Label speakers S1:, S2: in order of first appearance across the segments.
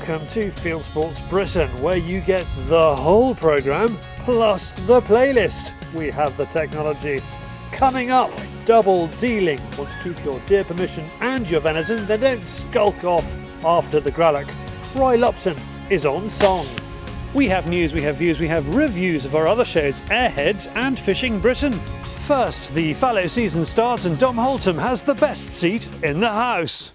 S1: Welcome to Fieldsports Britain, where you get the whole programme plus the playlist. We have the technology. Coming up, double dealing. Want to keep your deer permission and your venison, then don't skulk off after the gralloch. Roy Lupton is on song. We have news, we have views, we have reviews of our other shows, Airheads and Fishing Britain. First, the fallow season starts and Dom Holtam has the best seat in the house.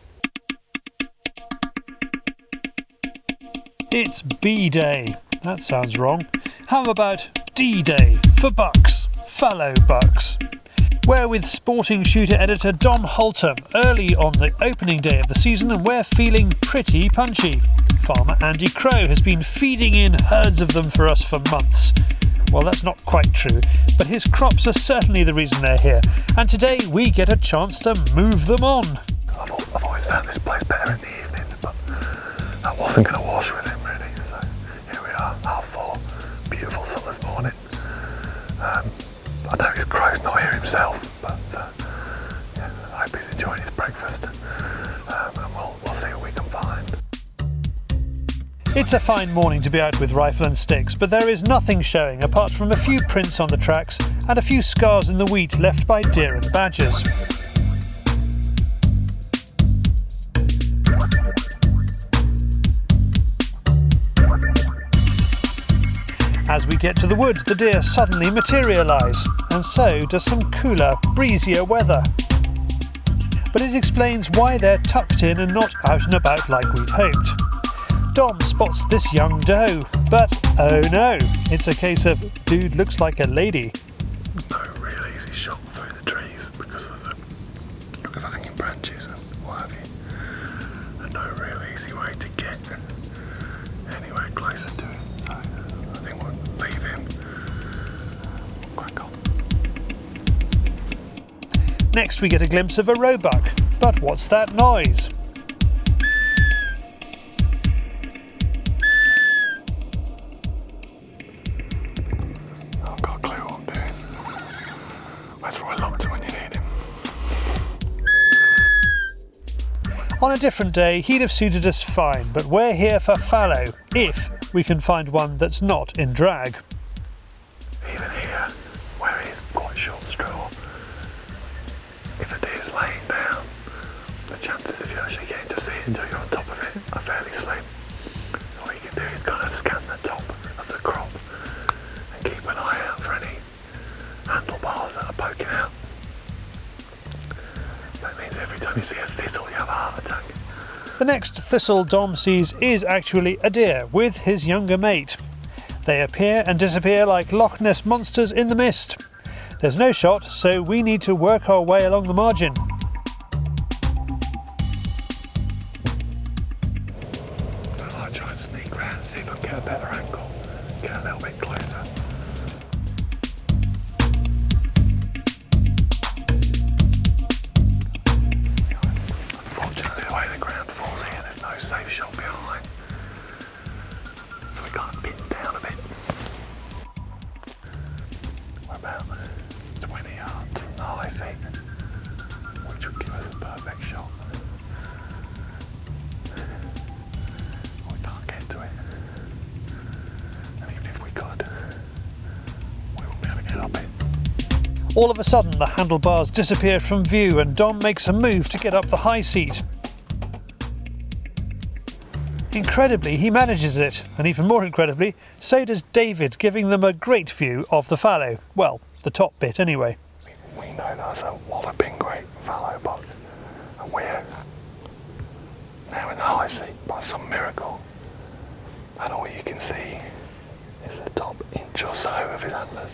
S1: It's B-Day. That sounds wrong. How about D-Day for bucks? Fallow bucks. We're with sporting shooter editor Dom Holtam early on the opening day of the season, and we're feeling pretty punchy. Farmer Andy Crow has been feeding in herds of them for us for months. Well, that's not quite true, but his crops are certainly the reason they're here, and today we get a chance to move them on.
S2: I've always found this place better in the evenings, but I wasn't going to wash with him really, so here we are, 4:30, beautiful summer's morning. I noticed Crow's not here himself, but yeah, I hope he's enjoying his breakfast, and we'll see what we can find.
S1: It's a fine morning to be out with rifle and sticks, but there is nothing showing apart from a few prints on the tracks and a few scars in the wheat left by deer and badgers. As we get to the wood, the deer suddenly materialise, and so does some cooler, breezier weather. But it explains why they're tucked in and not out and about like we'd hoped. Dom spots this young doe, but oh no, it's a case of dude looks like a lady.
S2: No real easy shot through the trees because of the hanging branches and what have you, and no real easy way to get anywhere closer to him, so I think we'll leave him. Crack on.
S1: Next we get a glimpse of a roebuck, but what's that noise? On a different day, he'd have suited us fine, but we're here for fallow, if we can find one that's not in drag.
S2: Even here, where it is quite short straw, if a deer's laying down, the chances of you actually getting to see it until you're on top of it are fairly slim. All you can do is kind of scan the top of the crop and keep an eye out for any handlebars that are poking out. That means every time you see a thistle you have a heart attack.
S1: The next thistle Dom sees is actually a deer with his younger mate. They appear and disappear like Loch Ness monsters in the mist. There's no shot, so we need to work our way along the margin.
S2: I might try and sneak round and see if I can get a better angle, get a little bit closer. Safe shot behind, so we can't pin down a bit. We're about 20 yards from the high seat, which would give us a perfect shot. We can't get to it, and even if we could, we wouldn't be able to get up it.
S1: All of a sudden the handlebars disappear from view and Dom makes a move to get up the high seat. Incredibly, he manages it, and even more incredibly, so does David, giving them a great view of the fallow. Well, the top bit anyway.
S2: We know that's a walloping great fallow buck, and we're now in the high seat by some miracle, and all you can see is the top inch or so of his antlers.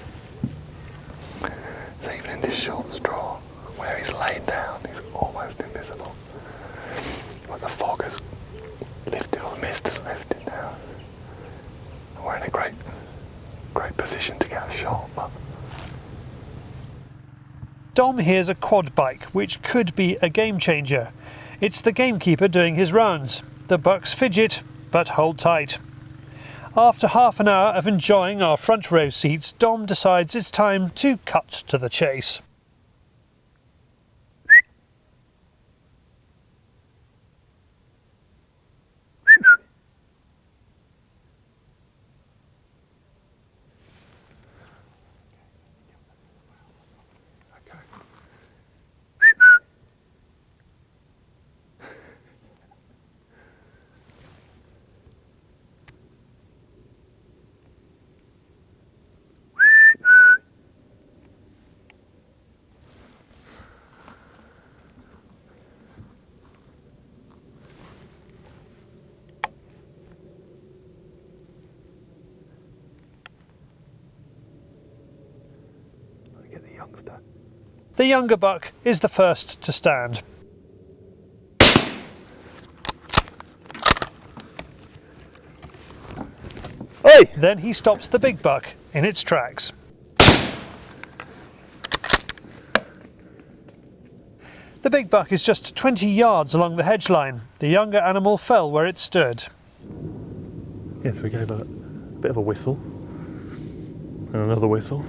S2: So even in this short straw, where he's laid down, he's almost invisible. But the fog has lifted, or the mist has lifted now. And we're in a great position to get a shot. But
S1: Dom hears a quad bike, which could be a game changer. It's the gamekeeper doing his rounds. The bucks fidget, but hold tight. After half an hour of enjoying our front row seats, Dom decides it's time to cut to the chase.
S2: youngster.
S1: The younger buck is the first to stand.
S2: Oi!
S1: Then he stops the big buck in its tracks. The big buck is just 20 yards along the hedge line. The younger animal fell where it stood.
S2: Yes, we gave a bit of a whistle, and another whistle,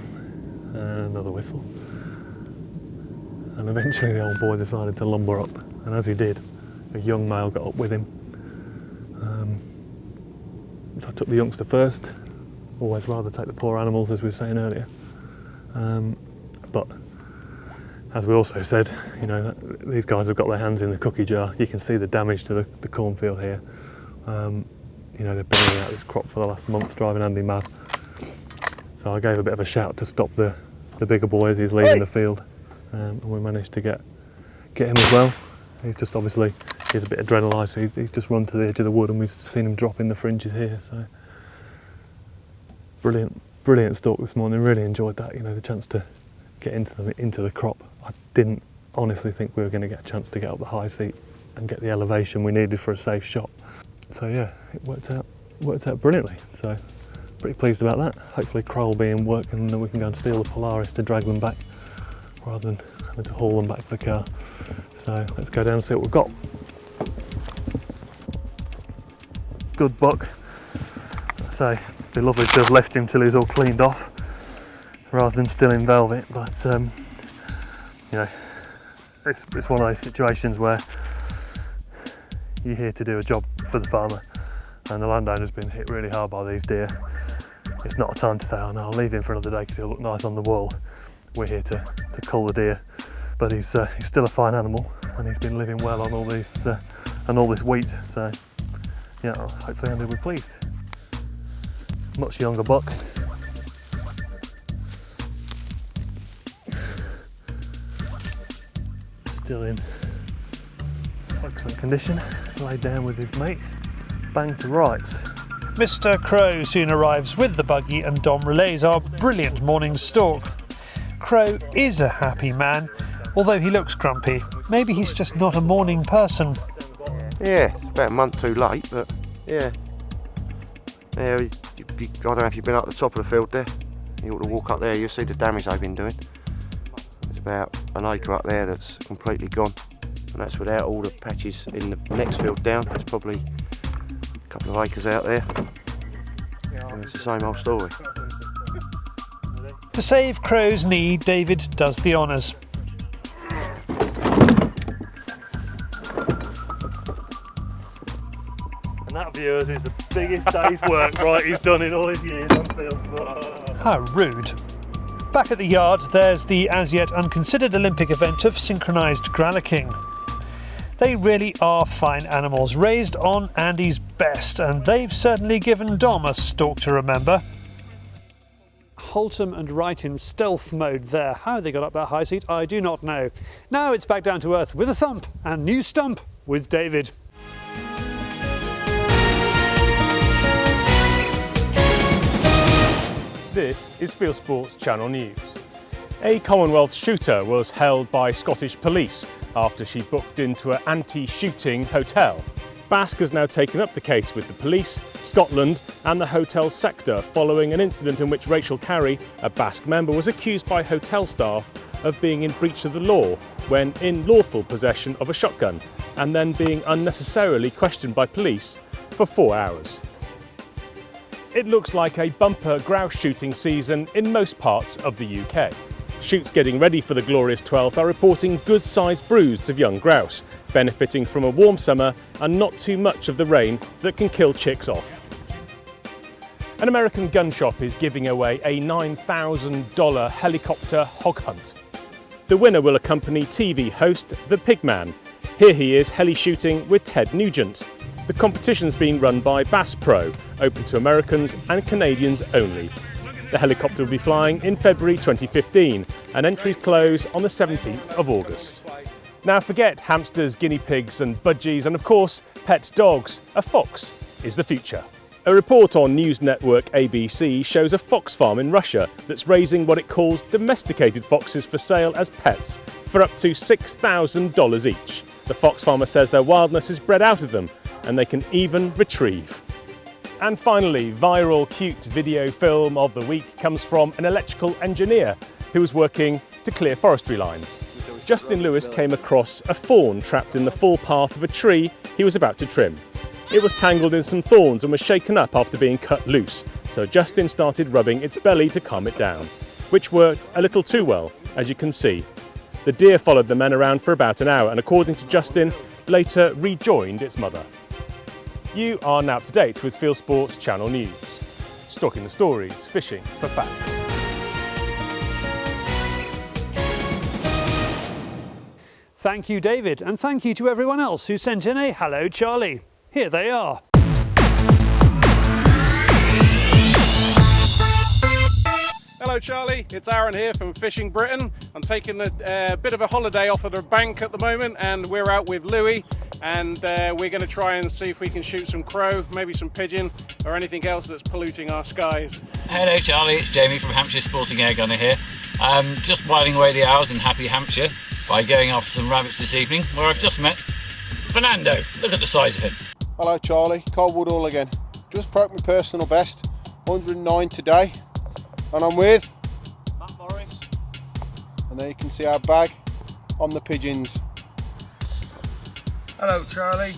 S2: and another whistle. And eventually the old boy decided to lumber up, and as he did, a young male got up with him. So I took the youngster first. Always rather take the poor animals, as we were saying earlier. But as we also said, you know, these guys have got their hands in the cookie jar. You can see the damage to the cornfield here. You know, they've been in and out of this crop for the last month, driving Andy mad. So I gave a bit of a shout to stop the bigger boy as he's leaving the field, and we managed to get him as well. He's just obviously, he has a bit of adrenaline, so he's just run to the edge of the wood, and we've seen him drop in the fringes here. So brilliant stalk this morning. Really enjoyed that. You know, the chance to get into the crop. I didn't honestly think we were going to get a chance to get up the high seat and get the elevation we needed for a safe shot. So yeah, it worked out brilliantly. So pretty pleased about that. Hopefully Crow will be in work, and then we can go and steal the Polaris to drag them back rather than having to haul them back to the car. So let's go down and see what we've got. Good buck. So it'd be lovely to have left him till he's all cleaned off rather than still in velvet, but you know, it's one of those situations where you're here to do a job for the farmer, and the landowner's been hit really hard by these deer. It's not a time to say, oh no, I'll leave him for another day because he'll look nice on the wall. We're here to cull the deer, but he's still a fine animal, and he's been living well on all this and all this wheat. So yeah, hopefully Andy will be pleased. Much younger buck. Still in excellent condition, laid down with his mate, bang to rights.
S1: Mr. Crow soon arrives with the buggy, and Dom relays our brilliant morning stalk. Crow is a happy man, although he looks grumpy. Maybe he's just not a morning person.
S3: Yeah, it's about a month too late, but yeah. Yeah, I don't know if you've been up the top of the field there. You ought to walk up there, you'll see the damage they've been doing. There's about an acre up there that's completely gone, and that's without all the patches in the next field down. There's probably a couple of acres out there, and it's the same old story.
S1: To save Crow's knee, David does the honours.
S2: And that, viewers, is the biggest day's work he's done in all his years on Fieldsports.
S1: How rude. Back at the yard, there's the as yet unconsidered Olympic event of synchronised gralloching. They really are fine animals, raised on Andy's best, and they've certainly given Dom a stalk to remember. Holtham and Wright in stealth mode there. How they got up that high seat, I do not know. Now it's back down to earth with a thump and new stump with David.
S4: This is Fieldsports Channel News. A Commonwealth shooter was held by Scottish police after she booked into an anti-shooting hotel. BASC has now taken up the case with the police, Scotland and the hotel sector following an incident in which Rachel Carey, a BASC member, was accused by hotel staff of being in breach of the law when in lawful possession of a shotgun, and then being unnecessarily questioned by police for 4 hours. It looks like a bumper grouse shooting season in most parts of the UK. Shoots getting ready for the glorious 12th are reporting good-sized broods of young grouse, benefiting from a warm summer and not too much of the rain that can kill chicks off. An American gun shop is giving away a $9,000 helicopter hog hunt. The winner will accompany TV host The Pigman. Here he is heli shooting with Ted Nugent. The competition's being run by Bass Pro, open to Americans and Canadians only. The helicopter will be flying in February 2015, and entries close on the 17th of August. Now forget hamsters, guinea pigs and budgies, and of course, pet dogs. A fox is the future. A report on news network ABC shows a fox farm in Russia that's raising what it calls domesticated foxes for sale as pets for up to $6,000 each. The fox farmer says their wildness is bred out of them and they can even retrieve. And finally, viral cute video film of the week comes from an electrical engineer who was working to clear forestry lines. Justin Lewis came across a fawn trapped in the full path of a tree he was about to trim. It was tangled in some thorns and was shaken up after being cut loose, so Justin started rubbing its belly to calm it down, which worked a little too well, as you can see. The deer followed the men around for about an hour and, according to Justin, later rejoined its mother. You are now up to date with Fieldsports Channel News. Stalking the stories, fishing for facts.
S1: Thank you, David, and thank you to everyone else who sent in a Hallo Charlie. Here they are.
S5: Hello Charlie, it's Aaron here from Fishing Britain. I'm taking a bit of a holiday off of the bank at the moment, and we're out with Louis, and we're going to try and see if we can shoot some crow, maybe some pigeon, or anything else that's polluting our skies.
S6: Hello Charlie, it's Jamie from Hampshire Sporting Air Gunner here. Just whiling away the hours in happy Hampshire by going after some rabbits this evening, where I've just met Fernando. Look at the size of him.
S7: Hello Charlie, Coldwood Hall again. Just broke my personal best, 109 today, and I'm with
S5: Matt Morris.
S7: And there you can see our bag on the pigeons.
S8: Hello Charlie,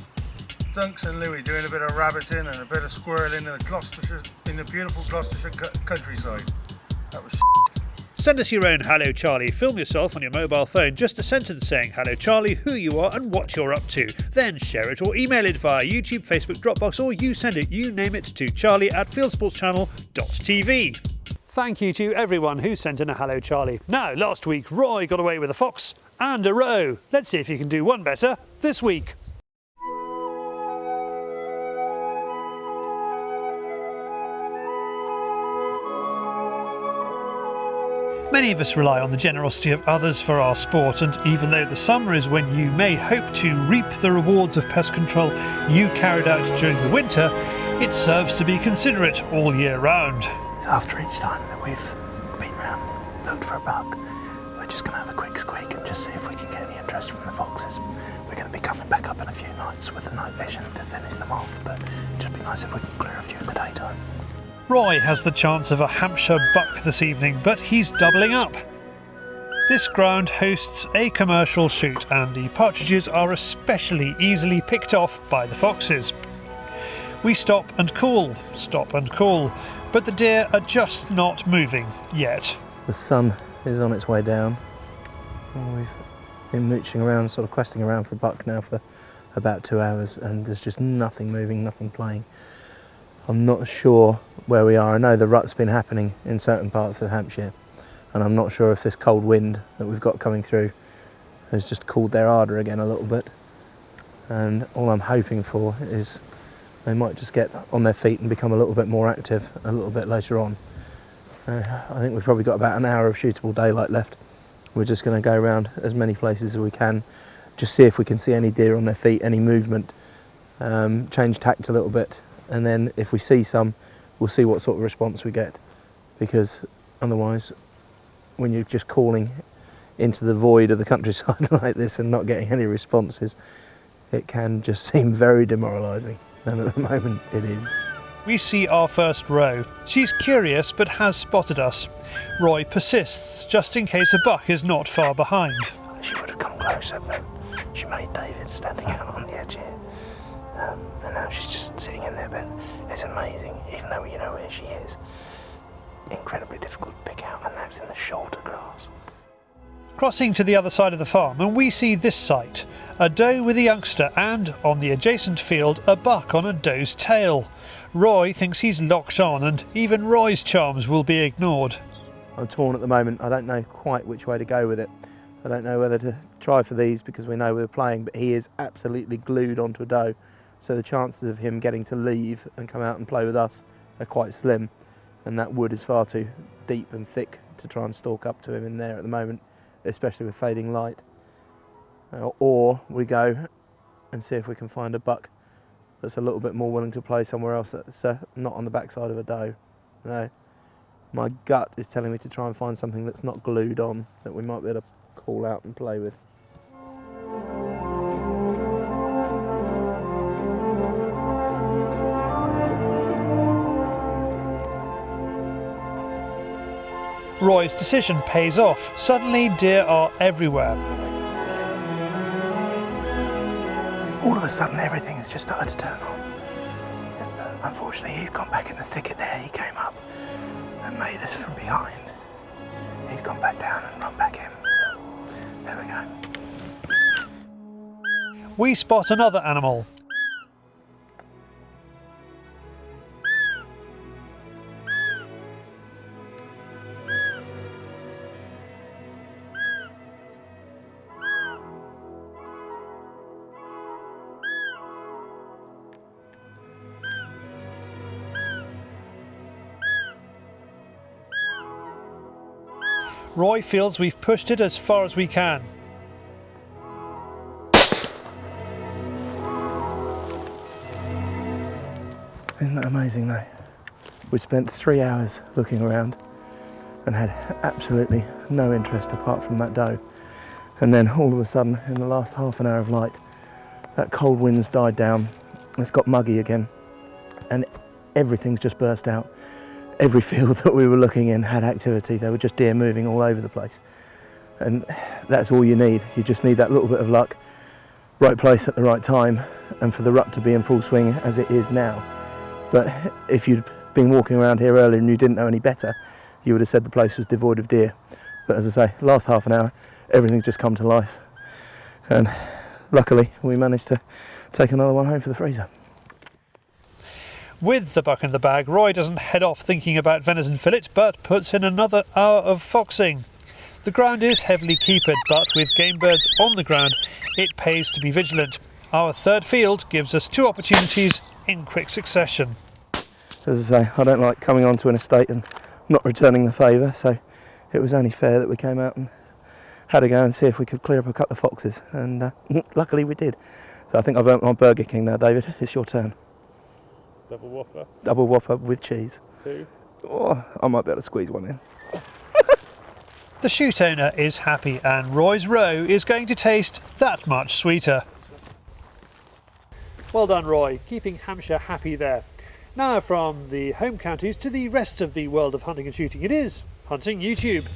S8: Dunks and Louis doing a bit of rabbiting and a bit of squirreling in the beautiful Gloucestershire countryside. That was
S1: Send us your own Hallo Charlie. Film yourself on your mobile phone, just a sentence saying Hallo Charlie, who you are and what you're up to. Then share it or email it via YouTube, Facebook, Dropbox, or you send it, you name it, to charlie@fieldsportschannel.tv. Thank you to everyone who sent in a Hallo Charlie. Now, last week Roy got away with a fox and a roe. Let's see if you can do one better this week. Many of us rely on the generosity of others for our sport, and even though the summer is when you may hope to reap the rewards of pest control you carried out during the winter, it serves to be considerate all year round.
S2: After each time that we've been round, looked for a buck, we're just going to have a quick squeak and just see if we can get any interest from the foxes. We're going to be coming back up in a few nights with the night vision to finish them off, but it'd just be nice if we could clear a few in the daytime.
S1: Roy has the chance of a Hampshire buck this evening, but he's doubling up. This ground hosts a commercial shoot, and the partridges are especially easily picked off by the foxes. We stop and call, but the deer are just not moving yet.
S9: The sun is on its way down. We've been mooching around, sort of questing around for buck now for about 2 hours, and there's just nothing moving, nothing playing. I'm not sure where we are. I know the rut's been happening in certain parts of Hampshire, and I'm not sure if this cold wind that we've got coming through has just cooled their ardour again a little bit. And all I'm hoping for is they might just get on their feet and become a little bit more active a little bit later on. I think we've probably got about an hour of shootable daylight left. We're just going to go around as many places as we can, just see if we can see any deer on their feet, any movement, change tact a little bit. And then if we see some, we'll see what sort of response we get, because otherwise, when you're just calling into the void of the countryside like this and not getting any responses, it can just seem very demoralising, and at the moment it is.
S1: We see our first roe. She's curious but has spotted us. Roy persists, just in case a buck is not far behind.
S2: She would have come closer, but she made David standing out on the edge here. And now she's just sitting in there, but it's amazing, even though you know where she is. Incredibly difficult to pick out, and that's in the shorter grass.
S1: Crossing to the other side of the farm, and we see this sight. A doe with a youngster, and on the adjacent field, a buck on a doe's tail. Roy thinks he's locked on, and even Roy's charms will be ignored.
S9: I'm torn at the moment. I don't know quite which way to go with it. I don't know whether to try for these because we know we're playing, but he is absolutely glued onto a doe. So the chances of him getting to leave and come out and play with us are quite slim. And that wood is far too deep and thick to try and stalk up to him in there at the moment, especially with fading light. Or we go and see if we can find a buck that's a little bit more willing to play somewhere else that's not on the backside of a doe. No, my gut is telling me to try and find something that's not glued on, that we might be able to call out and play with.
S1: Roy's decision pays off. Suddenly deer are everywhere.
S9: All of a sudden everything has just started to turn on. Unfortunately he's gone back in the thicket there. He came up and made us from behind. He's gone back down and run back in. There we go.
S1: We spot another animal. Roy feels we've pushed it as far as we can.
S9: Isn't that amazing though? We spent 3 hours looking around and had absolutely no interest apart from that doe. And then all of a sudden, in the last half an hour of light, that cold wind's died down, it's got muggy again, and everything's just burst out. Every field that we were looking in had activity. There were just deer moving all over the place. And that's all you need. You just need that little bit of luck, right place at the right time, and for the rut to be in full swing as it is now. But if you'd been walking around here earlier and you didn't know any better, you would have said the place was devoid of deer. But as I say, last half an hour, everything's just come to life. And luckily, we managed to take another one home for the freezer.
S1: With the buck in the bag, Roy doesn't head off thinking about venison fillet, but puts in another hour of foxing. The ground is heavily keepered, but with game birds on the ground, it pays to be vigilant. Our third field gives us 2 opportunities in quick succession.
S9: As I say, I don't like coming onto an estate and not returning the favour, so it was only fair that we came out and had a go and see if we could clear up a couple of foxes, and luckily we did. So I think I've earned my Burger King now, David. It's your turn.
S4: Double whopper.
S9: Double whopper with cheese.
S4: 2.
S9: Oh, I might be able to squeeze one in.
S1: The shoot owner is happy, and Roy's roe is going to taste that much sweeter. Well done, Roy, keeping Hampshire happy there. Now from the home counties to the rest of the world of hunting and shooting, it is Hunting YouTube.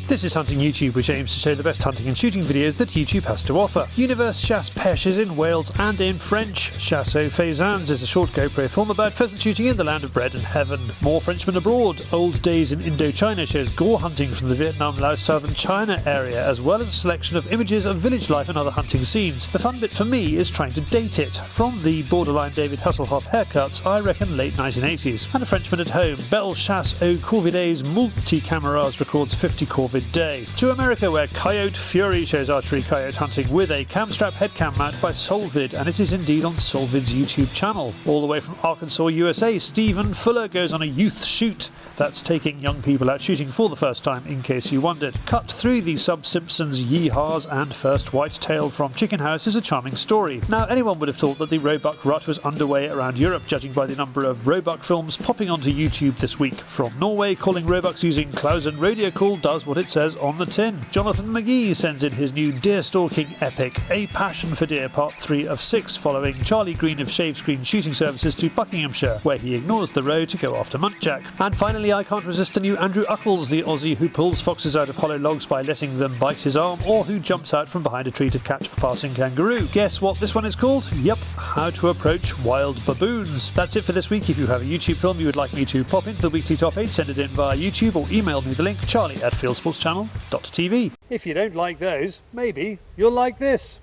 S1: This is Hunting YouTube, which aims to show the best hunting and shooting videos that YouTube has to offer. Univers chasse pêche in Wales and in French. Chasse aux faisans is a short GoPro film about pheasant shooting in the land of bread and heaven. More Frenchmen abroad. Old Days in Indochina shows gore hunting from the Vietnam, Laos, southern China area, as well as a selection of images of village life and other hunting scenes. The fun bit for me is trying to date it. From the borderline David Hasselhoff haircuts, I reckon late 1980s. And a Frenchman at home. Belle chasse aux corvidés multi-cameras records 50 corvid day. To America, where Coyote Fury shows archery coyote hunting with a camstrap headcam mount by Solvid, and it is indeed on Solvid's YouTube channel. All the way from Arkansas, USA, Stephen Fuller goes on a youth shoot. That's taking young people out shooting for the first time, in case you wondered. Cut through the Sub-Simpsons yeehaws and First White Tail from Chicken House is a charming story. Now, anyone would have thought that the Roebuck Rut was underway around Europe, judging by the number of Roebuck films popping onto YouTube this week. From Norway, calling Roebucks using Clausen radio call does what it says on the tin. Jonathan McGee sends in his new deer stalking epic, A Passion for Deer, part 3 of 6, following Charlie Green of Shave Screen Shooting Services to Buckinghamshire, where he ignores the roe to go after muntjac. And finally, I can't resist the new Andrew Uckles, the Aussie who pulls foxes out of hollow logs by letting them bite his arm, or who jumps out from behind a tree to catch a passing kangaroo. Guess what this one is called? Yep, How to Approach Wild Baboons. That's it for this week. If you have a YouTube film you would like me to pop into the weekly top 8, send it in via YouTube or email me the link, charlie@fieldsportschannel.tv. If you don't like those, maybe you'll like this.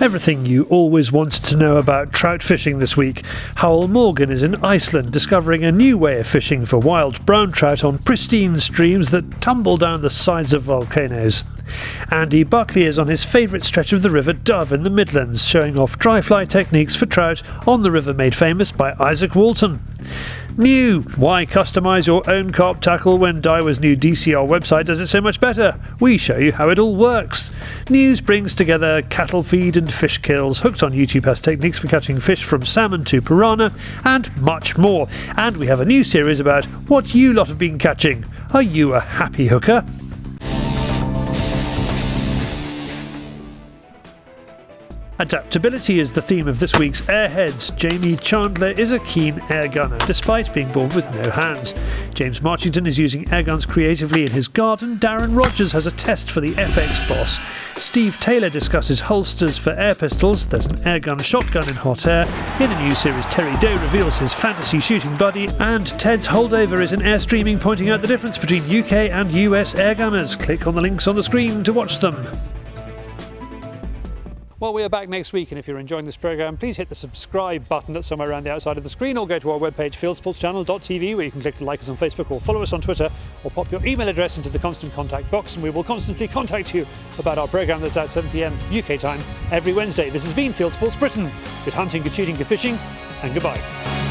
S1: Everything you always wanted to know about trout fishing this week. Howell Morgan is in Iceland discovering a new way of fishing for wild brown trout on pristine streams that tumble down the sides of volcanoes. Andy Buckley is on his favourite stretch of the River Dove in the Midlands, showing off dry fly techniques for trout on the river made famous by Isaac Walton. New, why customise your own carp tackle when Daiwa's new DCR website does it so much better? We show you how it all works. News brings together cattle feed and fish kills. Hooked on YouTube has techniques for catching fish from salmon to piranha and much more. And we have a new series about what you lot have been catching. Are you a happy hooker? Adaptability is the theme of this week's Airheads. Jamie Chandler is a keen air gunner, despite being born with no hands. James Marchington is using air guns creatively in his garden. Darren Rogers has a test for the FX Boss. Steve Taylor discusses holsters for air pistols. There's an air gun shotgun in hot air. In a new series, Terry Doe reveals his fantasy shooting buddy. And Ted's Holdover is an air streaming pointing out the difference between UK and US air gunners. Click on the links on the screen to watch them. Well, we are back next week, and if you're enjoying this programme, please hit the subscribe button that's somewhere around the outside of the screen, or go to our webpage, Fieldsports Channel.tv, where you can click to like us on Facebook or follow us on Twitter, or pop your email address into the constant contact box, and we will constantly contact you about our programme that's at 7 p.m. UK time every Wednesday. This has been Fieldsports Britain. Good hunting, good shooting, good fishing, and goodbye.